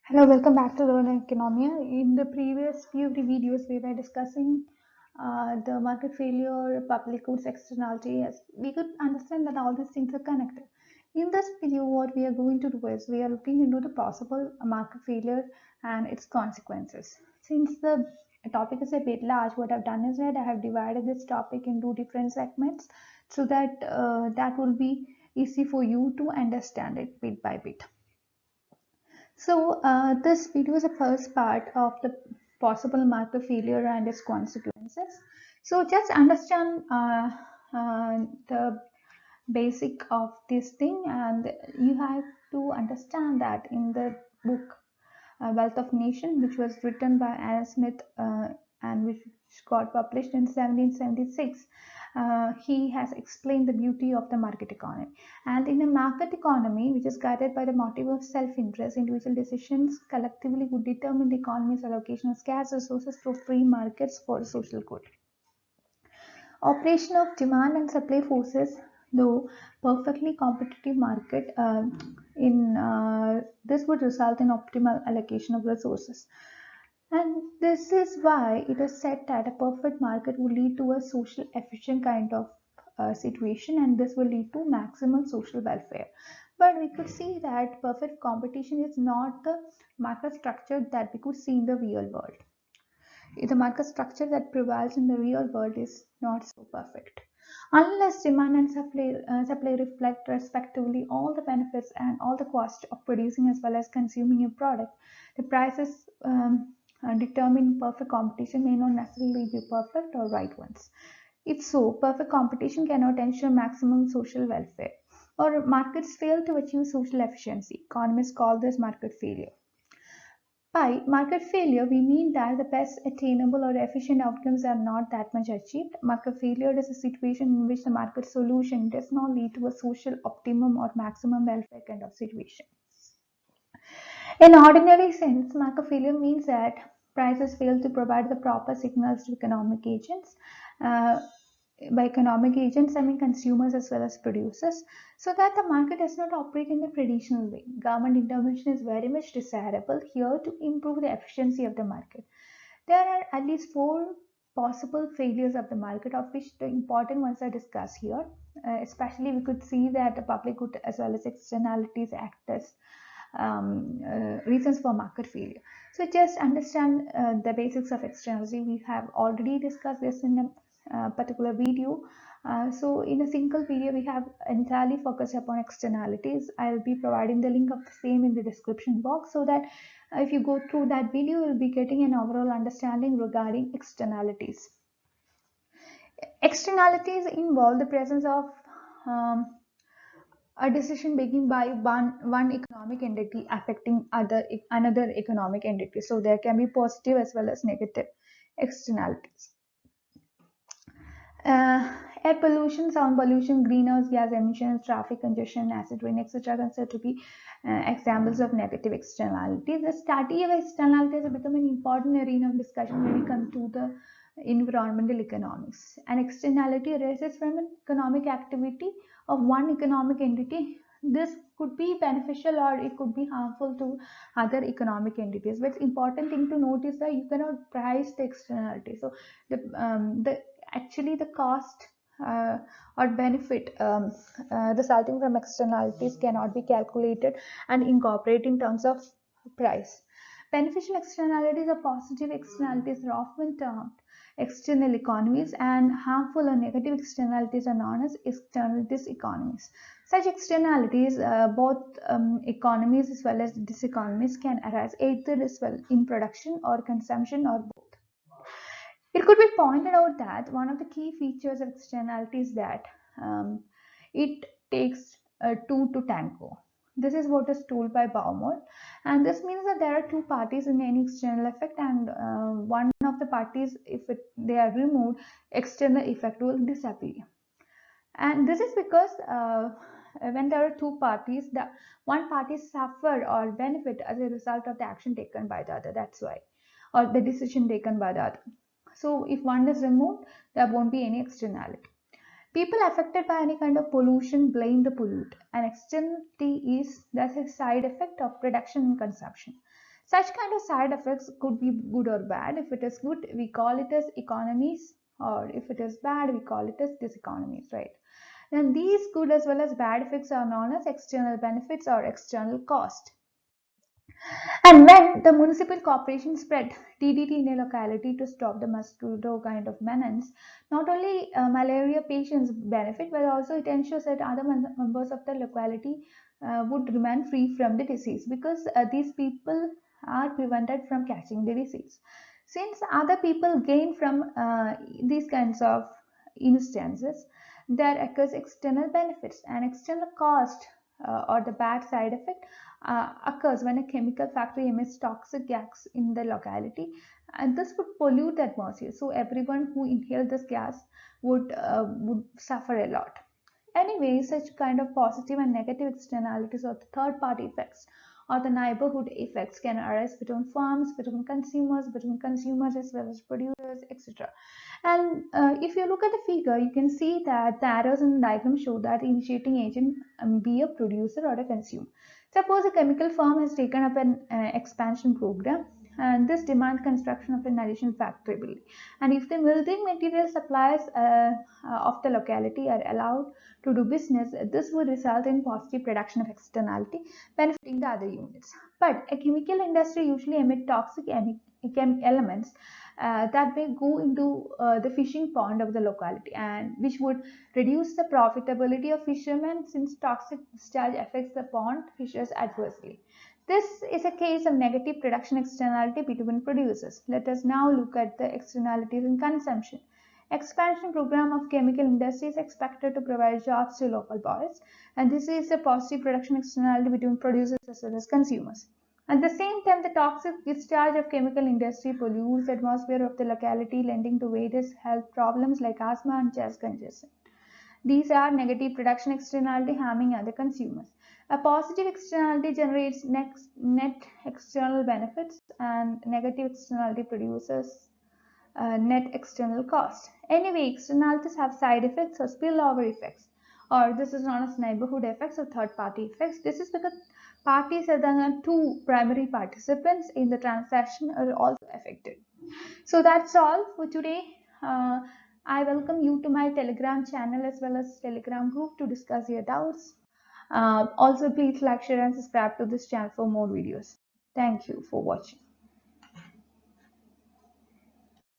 Hello, welcome back to Learn Economia. In the previous few videos, we were discussing the market failure, public goods externality. Yes, we could understand that all these things are connected. In this video, what we are going to do is we are looking into the possible market failure and its consequences. Since the topic is a bit large, what I've done is that I have divided this topic into different segments so that that will be easy for you to understand it bit by bit. So, this video is the first part of the possible market failure and its consequences. So, just understand the basic of this thing, and you have to understand that in the book Wealth of Nation, which was written by Adam Smith and which got published in 1776. He has explained the beauty of the market economy. And in a market economy, which is guided by the motive of self-interest, individual decisions collectively would determine the economy's allocation of scarce resources through free markets for social good. Operation of demand and supply forces, though perfectly competitive market, in this would result in optimal allocation of resources. And this is why it is said that a perfect market will lead to a social efficient kind of situation, and this will lead to maximum social welfare. But we could see that perfect competition is not the market structure that we could see in the real world. The market structure that prevails in the real world is not so perfect. Unless demand and supply reflect respectively all the benefits and all the cost of producing as well as consuming a product, the prices determine perfect competition may not necessarily be perfect or right ones. If so, perfect competition cannot ensure maximum social welfare, or markets fail to achieve social efficiency. Economists call this market failure. By market failure, we mean that the best attainable or efficient outcomes are not that much achieved. Market failure is a situation in which the market solution does not lead to a social optimum or maximum welfare kind of situation. In ordinary sense, market failure means that prices fail to provide the proper signals to economic agents. Uh, by economic agents, I mean consumers as well as producers, so that the market does not operate in the traditional way. Government intervention is very much desirable here to improve the efficiency of the market. There are at least four possible failures of the market, of which the important ones are discussed here. Especially, we could see that the public good as well as externalities act as reasons for market failure. So just understand the basics of externality. We have already discussed this in a particular video. So in a single video, we have entirely focused upon externalities. I'll be providing the link of the same in the description box so that if you go through that video, you'll be getting an overall understanding regarding externalities. Externalities involve the presence of a decision making by one economic entity affecting another economic entity. So there can be positive as well as negative externalities. Air pollution, sound pollution, greenhouse gas emissions, traffic congestion, acid rain, etc. are considered to be examples of negative externalities. The study of externalities has become an important arena of discussion when we come to the environmental economics. An externality arises from an economic activity of one economic entity. This could be beneficial or it could be harmful to other economic entities. But important thing to note is that you cannot price the externality. So actually the cost or benefit resulting from externalities cannot be calculated and incorporated in terms of price. Beneficial externalities or positive externalities are often termed external economies, and harmful or negative externalities are known as external diseconomies. Such externalities, both economies as well as diseconomies, can arise either as well in production or consumption or both. It could be pointed out that one of the key features of externality is that it takes two to tango. This is what is told by Baumol, and this means that there are two parties in any external effect, and one of the parties, if they are removed, external effect will disappear. And this is because when there are two parties, the one party suffer or benefit as a result of the action taken by the other. That's why, or the decision taken by the other. So if one is removed, there won't be any externality. People affected by any kind of pollution blame the polluter. An externality is thus a side effect of production and consumption. Such kind of side effects could be good or bad. If it is good, we call it as economies, or if it is bad, we call it as diseconomies, right? Then these good as well as bad effects are known as external benefits or external cost. And when the municipal corporation spread TDT in a locality to stop the mosquito kind of menace, not only malaria patients benefit, but also it ensures that other members of the locality would remain free from the disease, because these people are prevented from catching the disease. Since other people gain from these kinds of instances, there occurs external benefits and external cost, or the bad side effect occurs when a chemical factory emits toxic gas in the locality, and this would pollute the atmosphere. So everyone who inhaled this gas would suffer a lot. Anyway, such kind of positive and negative externalities or the third party effects or the neighborhood effects can arise between farms, between consumers as well as producers, etc. And if you look at the figure, you can see that the arrows in the diagram show that initiating agent be a producer or a consumer. Suppose a chemical firm has taken up an expansion program, and this demand construction of an additional factory building. And if the building material suppliers of the locality are allowed to do business, this would result in positive production of externality benefiting the other units. But a chemical industry usually emit toxic elements that may go into the fishing pond of the locality, and which would reduce the profitability of fishermen, since toxic discharge affects the pond fishes adversely. This is a case of negative production externality between producers. Let us now look at the externalities in consumption. Expansion program of chemical industry is expected to provide jobs to local boys, and this is a positive production externality between producers as well as consumers. At the same time, the toxic discharge of chemical industry pollutes the atmosphere of the locality, leading to various health problems like asthma and chest congestion. These are negative production externality harming other consumers. A positive externality generates net external benefits, and negative externality produces net external cost. Anyway, externalities have side effects or spillover effects, or this is known as neighborhood effects or third party effects. This is because parties other than two primary participants in the transaction are also affected. So that's all for today. I welcome you to my Telegram channel as well as Telegram group to discuss your doubts. Also, please like, share, and subscribe to this channel for more videos. Thank you for watching.